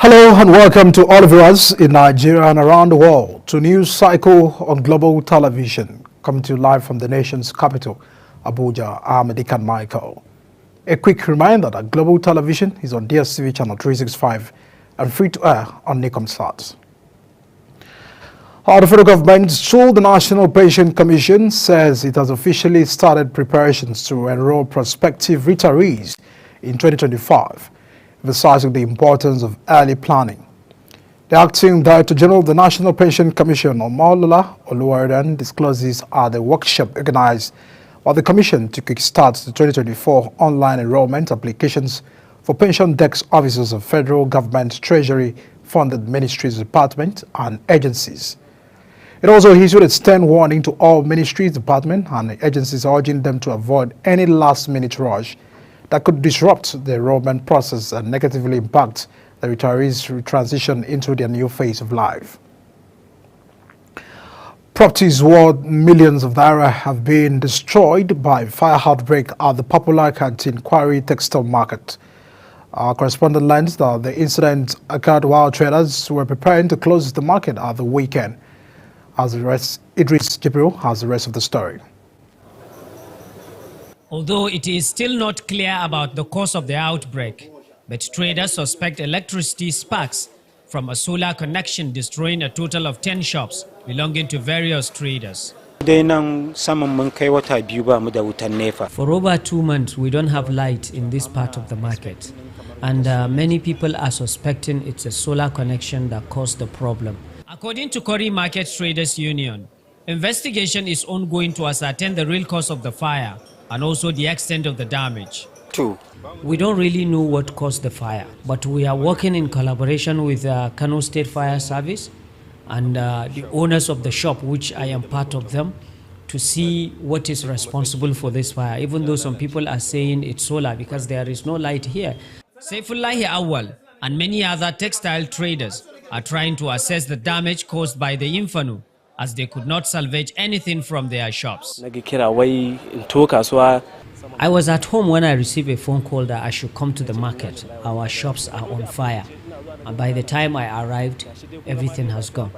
Hello and welcome to all of us in Nigeria and around the world to News Cycle on Global Television, coming to you live from the nation's capital, Abuja. I'm Edikan Michael. A quick reminder that Global Television is on DSTV channel 365 and free to air on Nicomsat. The federal government, through the National Pension Commission, says it has officially started preparations to enroll prospective retirees in 2025. Emphasizing the importance of early planning. The Acting Director General of the National Pension Commission, Omolola Oluwadan, discloses at the workshop organized by the Commission to kickstart the 2024 online enrollment applications for pension desk officers of federal government, treasury-funded ministries, departments, and agencies. It also issued a stern warning to all ministries, departments, and agencies, urging them to avoid any last-minute rush that could disrupt the enrollment process and negatively impact the retirees' transition into their new phase of life. Properties worth millions of naira have been destroyed by fire outbreak at the popular Canteen Quarry Textile Market. Our correspondent learns that the incident occurred while traders were preparing to close the market at the weekend. Idris Jibril has the rest of the story. Although it is still not clear about the cause of the outbreak, but traders suspect electricity sparks from a solar connection destroying a total of 10 shops belonging to various traders. For over 2 months, we don't have light in this part of the market, and many people are suspecting it's a solar connection that caused the problem. According to Quarry Market Traders Union, investigation is ongoing to ascertain the real cause of the fire and also the extent of the damage. We don't really know what caused the fire, but we are working in collaboration with Kano State Fire Service and the owners of the shop, which I am part of them, to see what is responsible for this fire, even though some people are saying it's solar because there is no light here. Saifullahi Awal and many other textile traders are trying to assess the damage caused by the inferno, as they could not salvage anything from their shops. I was at home when I received a phone call that I should come to the market. Our shops are on fire. And by the time I arrived, everything has gone.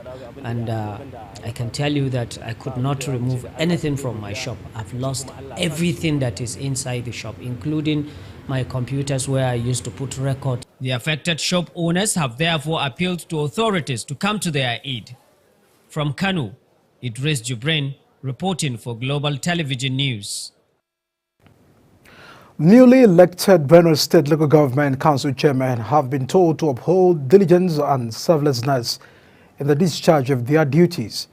And I can tell you that I could not remove anything from my shop. I've lost everything that is inside the shop, including my computers where I used to put records. The affected shop owners have therefore appealed to authorities to come to their aid. From Kano, Idris Jibril reporting for Global Television News. Newly elected Benue State Local Government Council chairmen have been told to uphold diligence and selflessness in the discharge of their duties.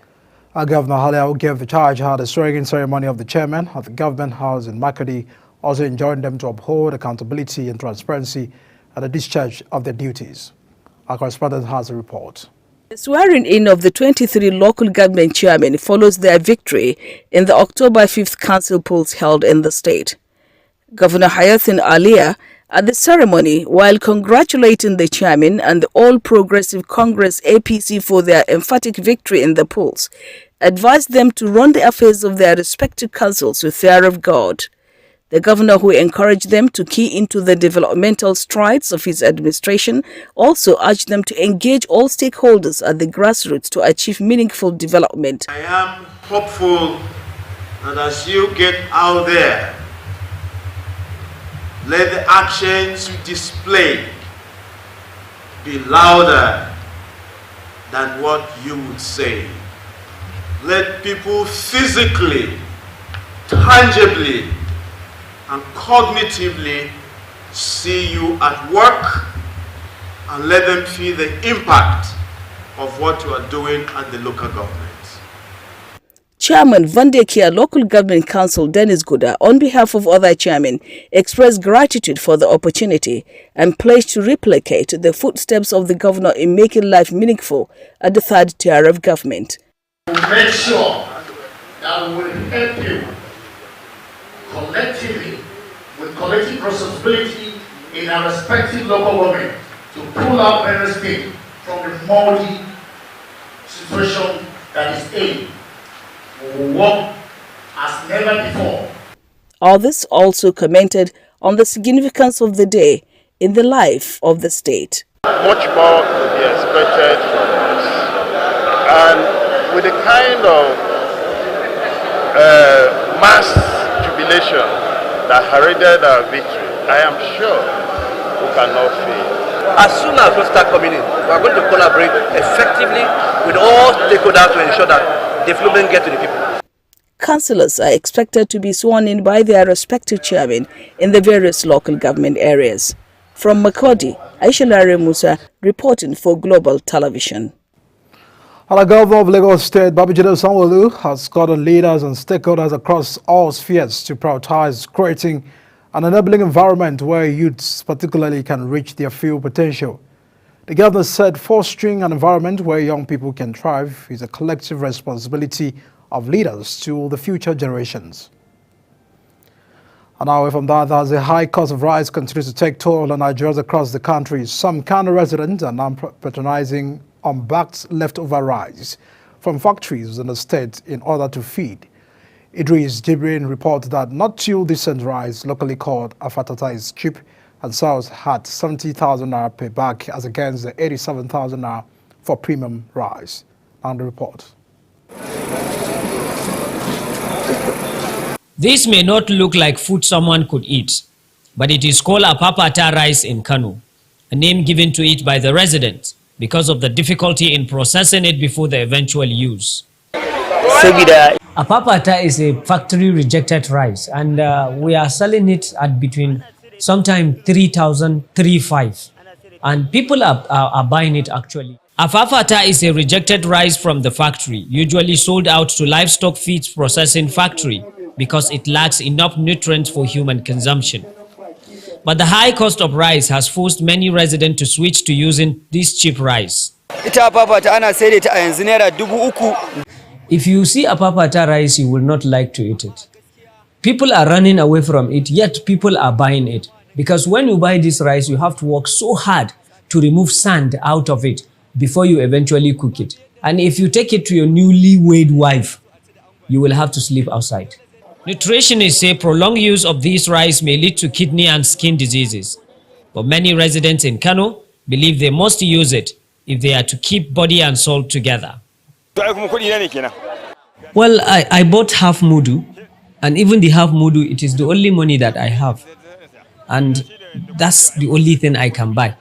Governor Haliau gave the charge at the swearing-in ceremony of the chairman at the Government House in Makadi, also enjoined them to uphold accountability and transparency at the discharge of their duties. Our correspondent has a report. The swearing-in of the 23 local government chairmen follows their victory in the October 5th council polls held in the state. Governor Hayatin Alia, at the ceremony, while congratulating the chairman and the All Progressive Congress APC for their emphatic victory in the polls, advised them to run the affairs of their respective councils with fear of God. The governor, who encouraged them to key into the developmental strides of his administration, also urged them to engage all stakeholders at the grassroots to achieve meaningful development. I am hopeful that as you get out there, let the actions you display be louder than what you would say. Let people physically, tangibly, and cognitively see you at work and let them feel the impact of what you are doing at the local government. Chairman Vandekia Local Government Council Dennis Guda, on behalf of other chairmen, expressed gratitude for the opportunity and pledged to replicate the footsteps of the governor in making life meaningful at the third tier of government. We'll make sure that we will help you collectively, with collective responsibility in our respective local government, to pull out Benue State from the moldy situation that is in. We will work as never before. Others also commented on the significance of the day in the life of the state. much more to be expected from us. And with the kind of mass jubilation that heralded our victory, I am sure we cannot fail. As soon as we start coming in, we are going to collaborate effectively with all stakeholders to ensure that development gets to the people. Councillors are expected to be sworn in by their respective chairmen in the various local government areas. From Makodi, Aisha Lare Musa reporting for Global Television. The Governor of Lagos State, Babajide Sanwo-Olu, has called on leaders and stakeholders across all spheres to prioritize creating an enabling environment where youths particularly can reach their full potential. The governor said fostering an environment where young people can thrive is a collective responsibility of leaders to the future generations. And away from that, as the high cost of rice continues to take toll on Nigerians across the country, some Kano residents are now patronizing unbacked leftover rice from factories in the state in order to feed. Idris Jibrin reports that not till decent rice, locally called afatata, is cheap and sells at 70,000 naira per bag as against the 87,000 naira for premium rice. And the report. This may not look like food someone could eat, but it is called apapata rice in Kano, a name given to it by the residents because of the difficulty in processing it before the eventual use. Apapata is a factory rejected rice, and we are selling it at between sometime 3,000, 3,500, and people are buying it actually. Apapata is a rejected rice from the factory, usually sold out to livestock feeds processing factory because it lacks enough nutrients for human consumption. But the high cost of rice has forced many residents to switch to using this cheap rice. If you see apapata rice, you will not like to eat it. People are running away from it, yet people are buying it. Because when you buy this rice, you have to work so hard to remove sand out of it before you eventually cook it. And if you take it to your newly wed wife, you will have to sleep outside. Nutritionists say prolonged use of this rice may lead to kidney and skin diseases. But many residents in Kano believe they must use it if they are to keep body and soul together. Well, I bought half mudu, and even the half mudu, it is the only money that I have. And that's the only thing I can buy.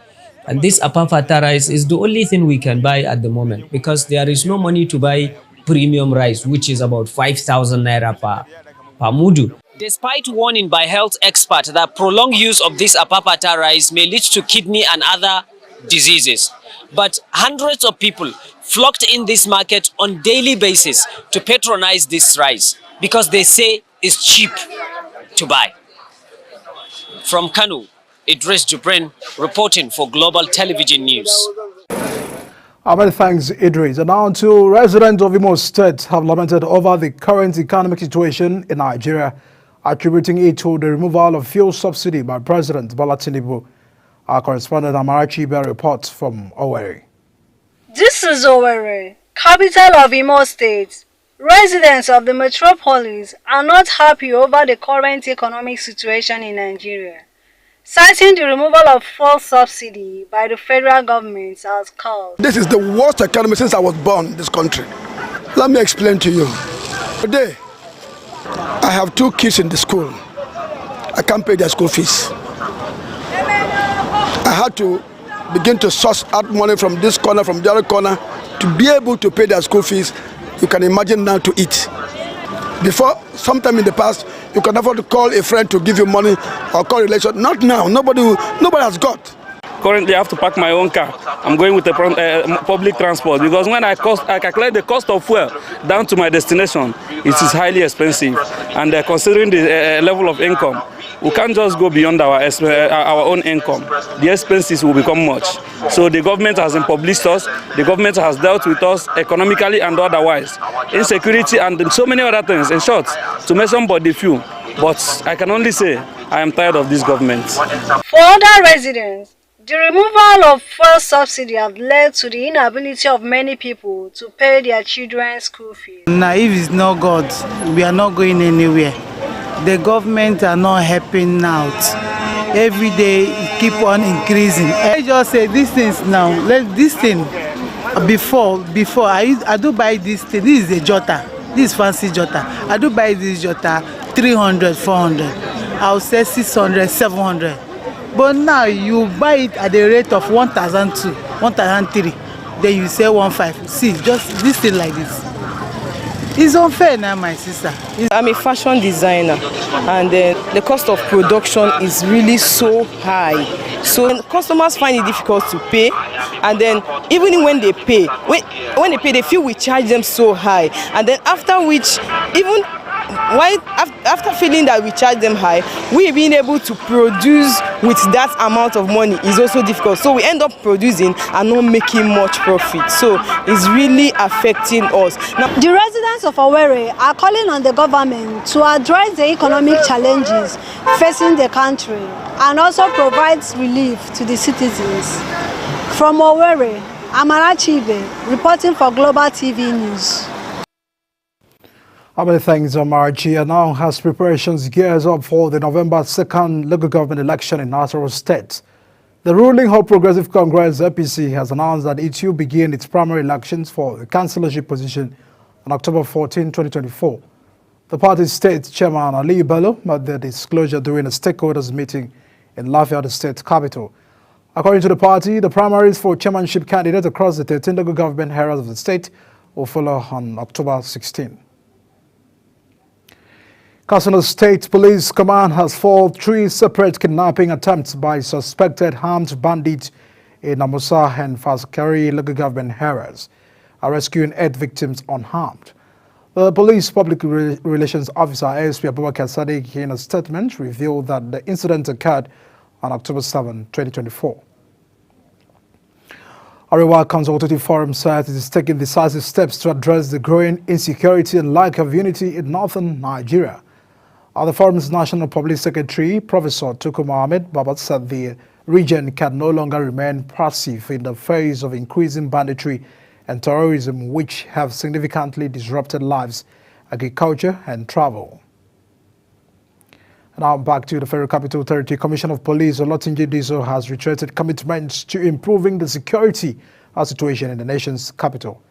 And this apapata rice is the only thing we can buy at the moment because there is no money to buy premium rice, which is about 5,000 naira per mudu. Despite warning by health experts that prolonged use of this apapata rice may lead to kidney and other diseases, but hundreds of people flocked in this market on daily basis to patronize this rice because they say it's cheap to buy. From Kano, Idris Jibrin reporting for Global Television News. Many thanks, Idris. And now to residents of Imo State have lamented over the current economic situation in Nigeria, attributing it to the removal of fuel subsidy by President Bola Tinubu. Our correspondent Amarachi Bell reports from Owerri. This is Owerri, capital of Imo State. Residents of the metropolis are not happy over the current economic situation in Nigeria, citing the removal of fuel subsidy by the federal government as cause. This is the worst economy since I was born in this country. Let me explain to you. Today, I have 2 kids in the school. I can't pay their school fees. I had to begin to source out money from this corner, from the other corner, to be able to pay their school fees. You can imagine now to eat. Before, sometime in the past, you can afford to call a friend to give you money or call a relation. Not now. Nobody has got. Currently, I have to park my own car. I'm going with the public transport because when I calculate the cost of fuel down to my destination, it is highly expensive. And considering the level of income, we can't just go beyond our own income. The expenses will become much. So the government has impoverished us. The government has dealt with us economically and otherwise. Insecurity and so many other things. In short, to mention but the few. But I can only say I am tired of this government. For other residents, the removal of fuel subsidy has led to the inability of many people to pay their children's school fees. Now, if it's not God, we are not going anywhere. The government are not helping out. every day it keep on increasing. I just say these things now. This thing before I do buy this thing. This is a Jota. This is fancy Jota. I do buy this Jota 300, 400. I'll say 600, 700. But now you buy it at the rate of 1,002, 1,003. Then you say 1,500. See, just this thing like this. It's unfair now, my sister. I'm a fashion designer, and the cost of production is really so high. So customers find it difficult to pay, and then even when they pay, when they pay, they feel we charge them so high, and then after which, even after feeling that we charge them high, we being able to produce with that amount of money is also difficult. So we end up producing and not making much profit. So it's really affecting us. Now, the residents of Owerri are calling on the government to address the economic challenges facing the country and also provide relief to the citizens. From Owerri, Amarachi Ibe, reporting for Global TV News. How many thanks, Amarachi, now has preparations gears up for the November 2nd local government election in Nasarawa State. The ruling All Progressive Congress APC has announced that it will begin its primary elections for the councillorship position on October 14, 2024. The party's state chairman Ali Bello made the disclosure during a stakeholders meeting in Lafayette, the state capital. According to the party, the primaries for chairmanship candidates across the 13 local government areas of the state will follow on October 16. Katsina State Police Command has foiled 3 separate kidnapping attempts by suspected armed bandits in Namusa and Faskari local government areas, rescuing 8 victims unharmed. The police public relations officer ASP Abubakar Sadiq in a statement revealed that the incident occurred on October 7, 2024. Arewa Consultative Forum says it is taking decisive steps to address the growing insecurity and lack of unity in northern Nigeria. The forum's National Public Secretary, Professor Tuku Mohammed Babat, said the region can no longer remain passive in the face of increasing banditry and terrorism, which have significantly disrupted lives, agriculture and travel. Now back to the Federal Capital Territory. Commissioner of Police Olatunji Diso has reiterated commitments to improving the security situation in the nation's capital.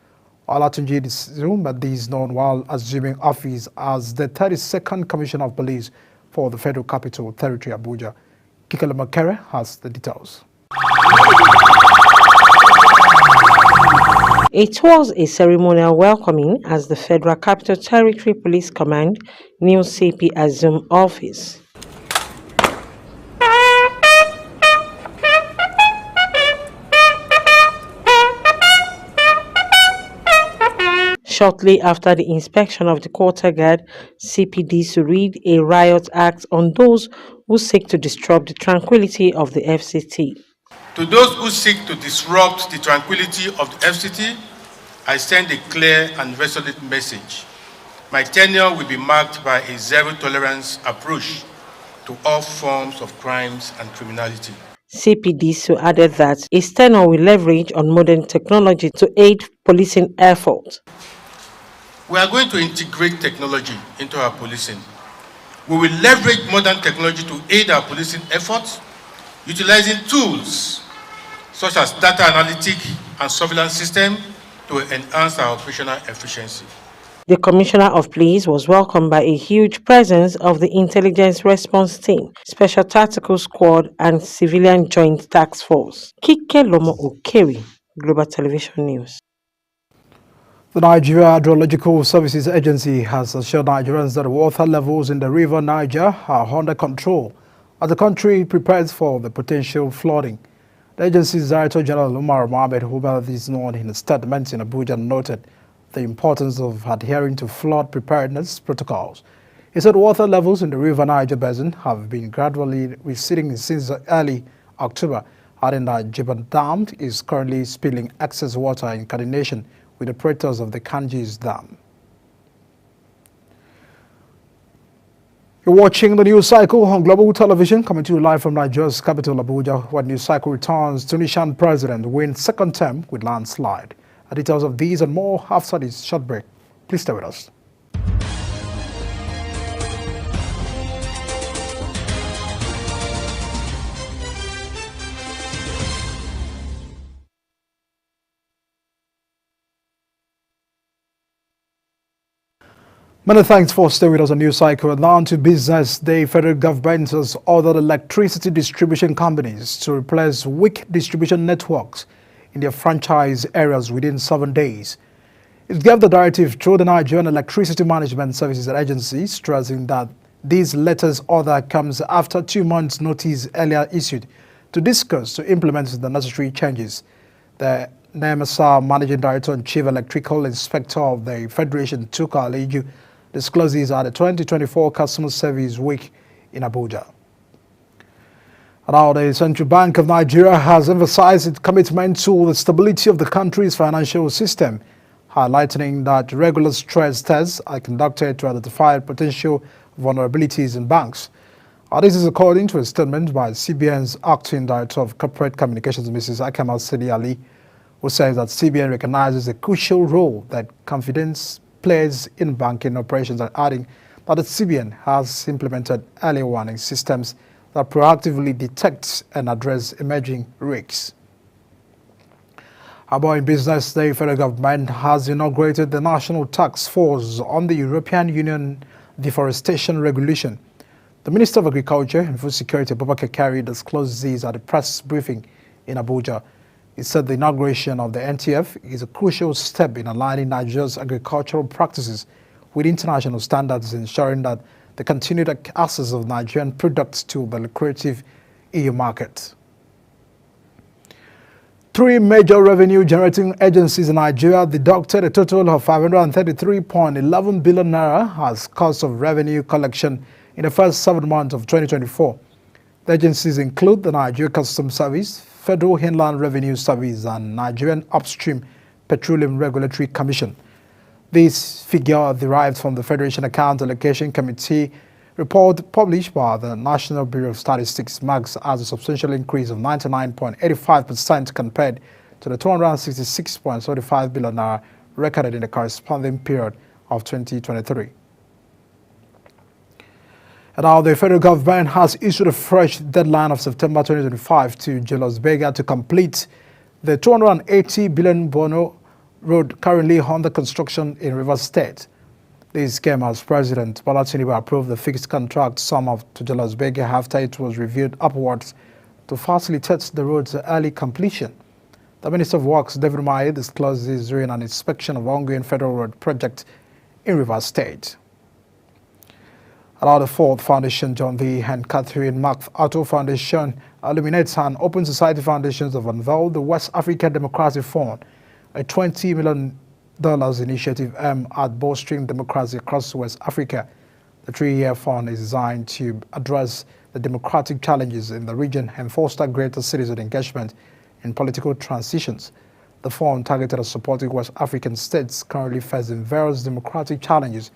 Olatunji Diso made this known while assuming office as the 32nd Commissioner of Police for the Federal Capital Territory, Abuja. Kikele Makere has the details. It was a ceremonial welcoming as the Federal Capital Territory Police Command new CP assumed office. Shortly after the inspection of the quarter guard, CPD to read a riot act on those who seek to disrupt the tranquility of the FCT. To those who seek to disrupt the tranquility of the FCT, I send a clear and resolute message. My tenure will be marked by a zero-tolerance approach to all forms of crimes and criminality. CPD so added that his tenure will leverage on modern technology to aid policing efforts. We are going to integrate technology into our policing. We will leverage modern technology to aid our policing efforts, utilizing tools such as data analytic and surveillance system to enhance our operational efficiency. The Commissioner of Police was welcomed by a huge presence of the Intelligence Response Team, Special Tactical Squad and Civilian Joint Task Force. Kike Lomo Okeri, Global Television News. The Nigeria Hydrological Services Agency has assured Nigerians that water levels in the river Niger are under control as the country prepares for the potential flooding. The agency's Director General Umar Mohammed, who made this known in a statement in Abuja, noted the importance of adhering to flood preparedness protocols. He said water levels in the river Niger basin have been gradually receding since early October, adding that Jiban Dam is currently spilling excess water in coordination with operators of the Kanjis Dam. You're watching the news cycle on Global Television, coming to you live from Nigeria's capital, Abuja, where news cycle returns. Tunisian president wins second term with landslide. The details of these and more after this short break. Please stay with us. Many thanks for staying with us on News Cycle. Now on to business. The federal government has ordered electricity distribution companies to replace weak distribution networks in their franchise areas within 7 days. It gave the directive through the Nigerian Electricity Management Services Agency, stressing that this latest order comes after 2 months' notice earlier issued to implement the necessary changes. The NEMASA Managing Director and Chief Electrical Inspector of the Federation, Tuka Aliju, discloses at the 2024 Customer Service Week in Abuja. Now, the Central Bank of Nigeria has emphasized its commitment to the stability of the country's financial system, highlighting that regular stress tests are conducted to identify potential vulnerabilities in banks. This is according to a statement by CBN's Acting Director of Corporate Communications, Mrs. Akama Sidi Ali, who says that CBN recognizes the crucial role that confidence plays in banking operations, and adding that the CBN has implemented early warning systems that proactively detect and address emerging risks. About in business, the federal government has inaugurated the National Task Force on the European Union Deforestation Regulation. The Minister of Agriculture and Food Security, Abubakar Kari, disclosed this at a press briefing in Abuja. He said the inauguration of the NTF is a crucial step in aligning Nigeria's agricultural practices with international standards, ensuring that the continued access of Nigerian products to the lucrative EU market. 3 major revenue-generating agencies in Nigeria deducted a total of 533.11 billion naira as cost of revenue collection in the first 7 months of 2024. The agencies include the Nigeria Customs Service, Federal Inland Revenue Service, and Nigerian Upstream Petroleum Regulatory Commission. This figure derived from the Federation Account Allocation Committee report published by the National Bureau of Statistics, marks as a substantial increase of 99.85% compared to the 266.35 billion naira recorded in the corresponding period of 2023. And now the federal government has issued a fresh deadline of September 2025 to Julius Berger to complete the 280 billion Bono Road currently under construction in Rivers State. This came as President Bola Tinubu approved the fixed contract sum of to Julius Berger after it was reviewed upwards to facilitate the road's early completion. The Minister of Works, David Umahi, disclosed this during an inspection of ongoing federal road project in Rivers State. The Fourth Foundation, John V. and Catherine MacArthur Foundation, Illuminates and Open Society Foundations have unveiled the West African Democracy Fund, a $20 million initiative aimed at bolstering democracy across West Africa. The 3-year fund is designed to address the democratic challenges in the region and foster greater citizen engagement in political transitions. The fund, targeted at supporting West African states currently facing various democratic challenges,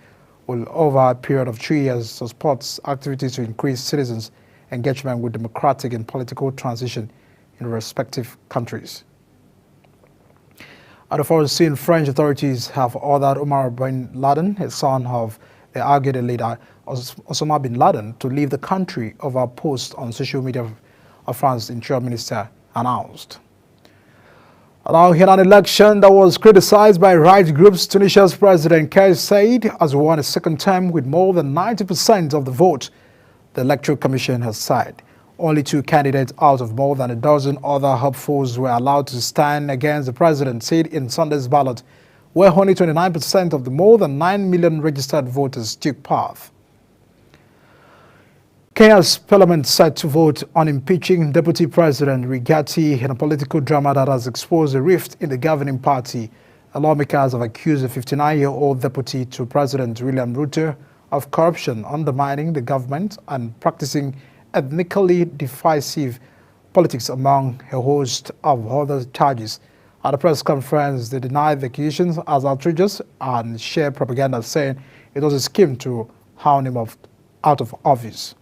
will over a period of 3 years support activities to increase citizens' engagement with democratic and political transition in respective countries. At the foreign scene, French authorities have ordered Omar bin Laden, a son of the Al-Qaeda leader Osama bin Laden, to leave the country over a post on social media of France's interior minister announced. Now, in an election that was criticized by right groups, Tunisia's President Kais Saied has won a second term with more than 90% of the vote, the Electoral Commission has said. Only 2 candidates out of more than a dozen other hopefuls were allowed to stand against the president, said in Sunday's ballot, where only 29% of the more than 9 million registered voters took part. Kenya's parliament set to vote on impeaching Deputy President Rigathi in a political drama that has exposed a rift in the governing party. Lawmakers have accused the 59-year-old deputy to President William Ruto of corruption, undermining the government, and practicing ethnically divisive politics, among a host of other charges. At a press conference, they denied the accusations as outrageous and shared propaganda, saying it was a scheme to hound him out of office.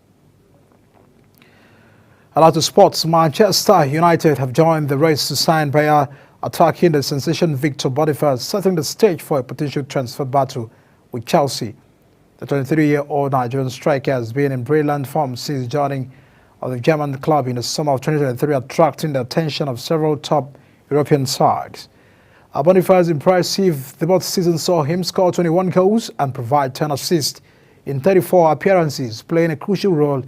Out of sports, Manchester United have joined the race to sign Bayer, attacking the sensation Victor Boniface, setting the stage for a potential transfer battle with Chelsea. The 23-year-old Nigerian striker has been in brilliant form since joining of the German club in the summer of 2023, attracting the attention of several top European sides. Boniface impressive. The both seasons saw him score 21 goals and provide 10 assists in 34 appearances, playing a crucial role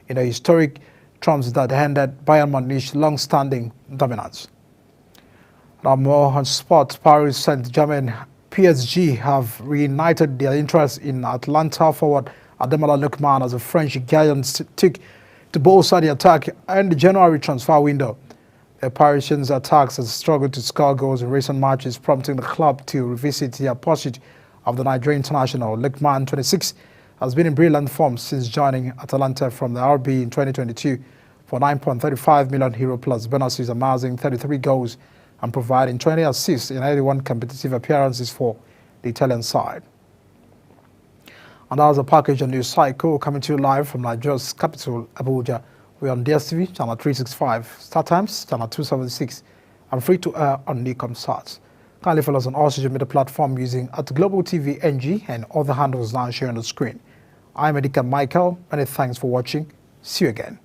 in the historic triumphs that handed Bayern Munich's long-standing dominance. Now more on sport, Paris Saint-Germain PSG have reignited their interest in Atlanta forward Ademola Lookman as the French Giants took to bolster the attack in the January transfer window. The Parisians' attacks have struggled to score goals in recent matches, prompting the club to revisit their pursuit of the Nigerian international. Lookman, 26, has been in brilliant form since joining Atalanta from the RB in 2022 for €9.35 million plus bonuses, amassing 33 goals and providing 20 assists in 81 competitive appearances for the Italian side. And that was a package on News Cycle coming to you live from Nigeria's capital, Abuja. We're on DSTV, channel 365, Star Times, channel 276, and free to air on Nicomsat. Kindly follow us on all social media platforms using @GlobalTVNG and other handles now sharing on the screen. I'm Edika Michael. Many thanks for watching. See you again.